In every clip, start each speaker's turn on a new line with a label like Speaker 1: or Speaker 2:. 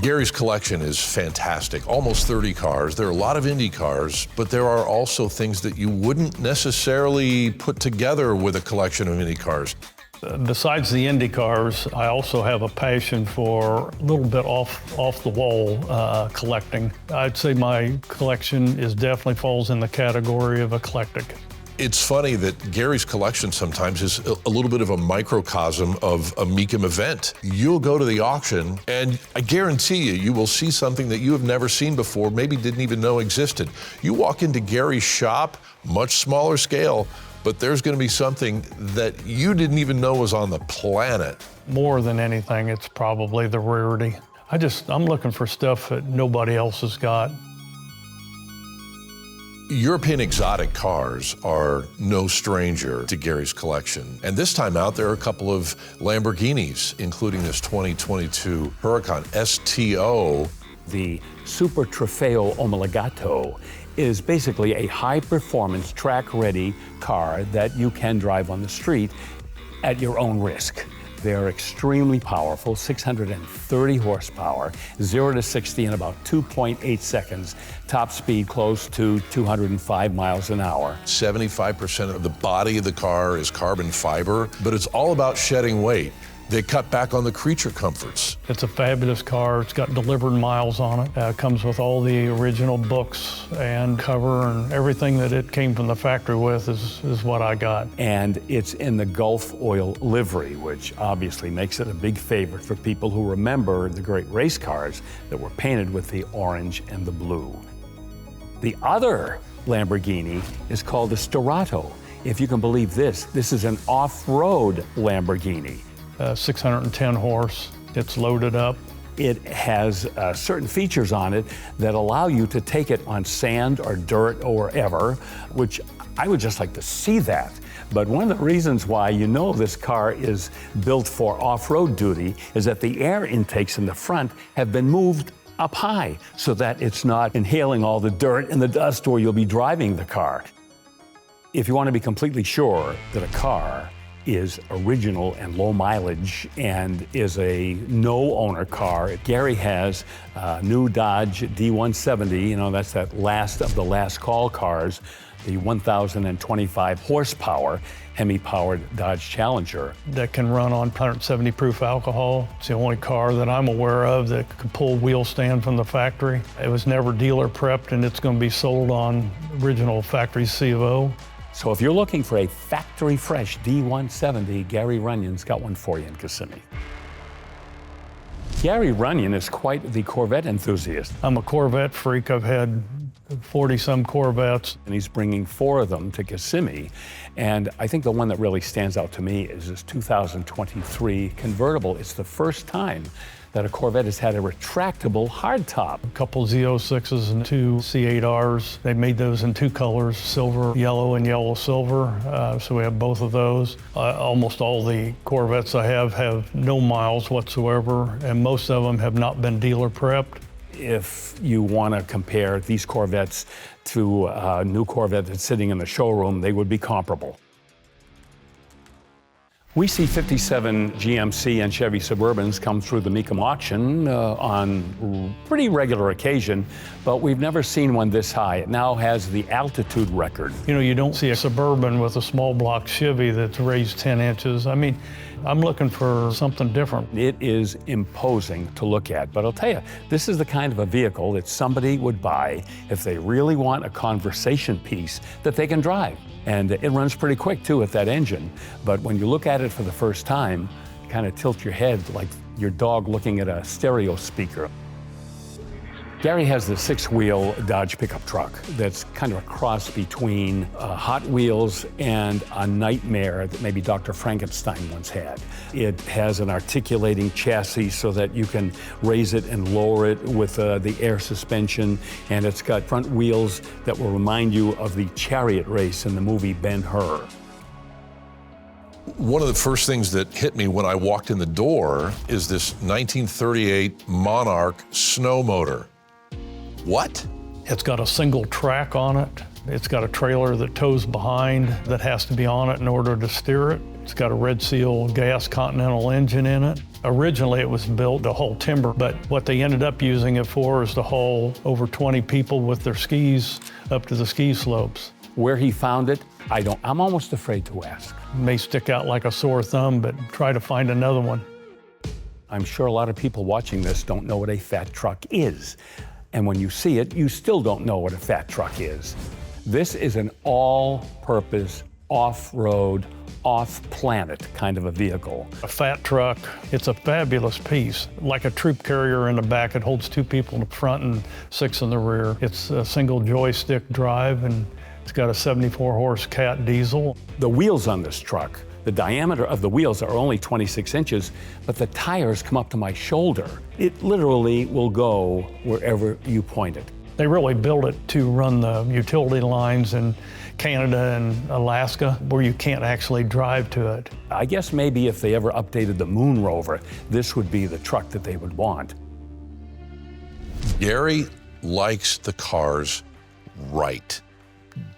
Speaker 1: Gary's collection is fantastic, almost 30 cars. There are a lot of Indy cars, but there are also things that you wouldn't necessarily put together with a collection of Indy cars.
Speaker 2: Besides the Indy cars, I also have a passion for a little bit off the wall collecting. I'd say my collection definitely falls in the category of eclectic.
Speaker 1: It's funny that Gary's collection sometimes is a little bit of a microcosm of a Mecum event. You'll go to the auction and I guarantee you will see something that you have never seen before, maybe didn't even know existed. You walk into Gary's shop, much smaller scale, but there's going to be something that you didn't even know was on the planet.
Speaker 2: More than anything, it's probably the rarity. I'm looking for stuff that nobody else has got.
Speaker 1: European exotic cars are no stranger to Gary's collection. And this time out, there are a couple of Lamborghinis, including this 2022 Huracan STO.
Speaker 3: The Super Trofeo Omologato is basically a high-performance, track-ready car that you can drive on the street at your own risk. They're extremely powerful, 630 horsepower, 0 to 60 in about 2.8 seconds, top speed close to 205 miles an hour.
Speaker 1: 75% of the body of the car is carbon fiber, but it's all about shedding weight. They cut back on the creature comforts.
Speaker 2: It's a fabulous car. It's got delivered miles on it. Comes with all the original books and cover, and everything that it came from the factory with is what I got.
Speaker 3: And it's in the Gulf Oil livery, which obviously makes it a big favorite for people who remember the great race cars that were painted with the orange and the blue. The other Lamborghini is called the Sterrato. If you can believe this is an off-road Lamborghini.
Speaker 2: 610 horse, it's loaded up.
Speaker 3: It has certain features on it that allow you to take it on sand or dirt or wherever, which I would just like to see that. But one of the reasons why you know this car is built for off-road duty is that the air intakes in the front have been moved up high so that it's not inhaling all the dirt and the dust where you'll be driving the car. If you want to be completely sure that a car is original and low mileage and is a no-owner car, Gary has a new Dodge D170, that's that last of the last call cars, the 1,025 horsepower Hemi-powered Dodge Challenger.
Speaker 2: That can run on 170 proof alcohol. It's the only car that I'm aware of that can pull wheel stand from the factory. It was never dealer prepped, and it's going to be sold on original factory C of O.
Speaker 3: So if you're looking for a factory fresh D170, Gary Runyon's got one for you in Kissimmee. Gary Runyon is quite the Corvette enthusiast.
Speaker 2: I'm a Corvette freak. I've had 40-some Corvettes.
Speaker 3: And he's bringing 4 of them to Kissimmee. And I think the one that really stands out to me is this 2023 convertible. It's the first time that a Corvette has had a retractable hardtop.
Speaker 2: A couple Z06s and 2 C8Rs. They made those in 2 colors, silver, yellow, and yellow silver. So we have both of those. Almost all the Corvettes I have no miles whatsoever, and most of them have not been dealer prepped.
Speaker 3: If you want to compare these Corvettes to a new Corvette that's sitting in the showroom, they would be comparable. We see 57 GMC and Chevy Suburbans come through the Mecum Auction on pretty regular occasion, but we've never seen one this high. It now has the altitude record.
Speaker 2: You don't see a Suburban with a small block Chevy that's raised 10 inches. I mean, I'm looking for something different.
Speaker 3: It is imposing to look at, but I'll tell you, this is the kind of a vehicle that somebody would buy if they really want a conversation piece that they can drive. And it runs pretty quick too with that engine. But when you look at it for the first time, you kind of tilt your head like your dog looking at a stereo speaker. Gary has the 6-wheel Dodge pickup truck that's kind of a cross between Hot Wheels and a nightmare that maybe Dr. Frankenstein once had. It has an articulating chassis so that you can raise it and lower it with the air suspension, and it's got front wheels that will remind you of the chariot race in the movie Ben-Hur.
Speaker 1: One of the first things that hit me when I walked in the door is this 1938 Monarch Sno-Motor. What?
Speaker 2: It's got a single track on it. It's got a trailer that tows behind that has to be on it in order to steer it. It's got a Red Seal gas Continental engine in it. Originally it was built to haul timber, but what they ended up using it for is to haul over 20 people with their skis up to the ski slopes.
Speaker 3: Where he found it, I'm almost afraid to ask.
Speaker 2: It may stick out like a sore thumb, but try to find another one.
Speaker 3: I'm sure a lot of people watching this don't know what a fat truck is. And when you see it, you still don't know what a fat truck is. This is an all-purpose, off-road, off-planet kind of a vehicle.
Speaker 2: A fat truck, it's a fabulous piece. Like a troop carrier in the back, it holds 2 people in the front and 6 in the rear. It's a single joystick drive, and it's got a 74-horse Cat diesel.
Speaker 3: The wheels on this truck, the diameter of the wheels are only 26 inches, but the tires come up to my shoulder. It literally will go wherever you point it.
Speaker 2: They really built it to run the utility lines in Canada and Alaska where you can't actually drive to it.
Speaker 3: I guess maybe if they ever updated the moon rover, this would be the truck that they would want.
Speaker 1: Gary likes the cars right.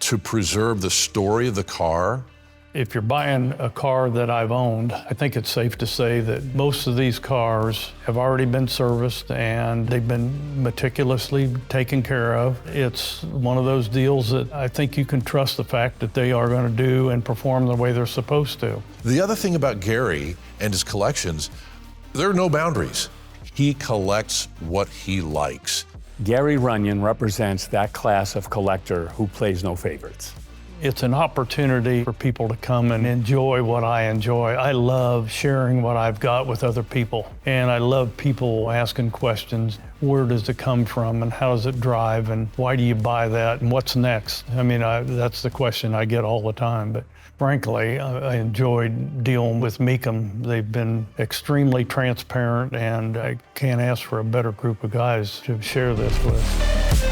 Speaker 1: To preserve the story of the car.
Speaker 2: If you're buying a car that I've owned, I think it's safe to say that most of these cars have already been serviced and they've been meticulously taken care of. It's one of those deals that I think you can trust the fact that they are going to do and perform the way they're supposed to.
Speaker 1: The other thing about Gary and his collections, there are no boundaries. He collects what he likes.
Speaker 3: Gary Runyon represents that class of collector who plays no favorites.
Speaker 2: It's an opportunity for people to come and enjoy what I enjoy. I love sharing what I've got with other people. And I love people asking questions. Where does it come from and how does it drive and why do you buy that and what's next? I mean, that's the question I get all the time. But frankly, I enjoyed dealing with Mecum. They've been extremely transparent and I can't ask for a better group of guys to share this with.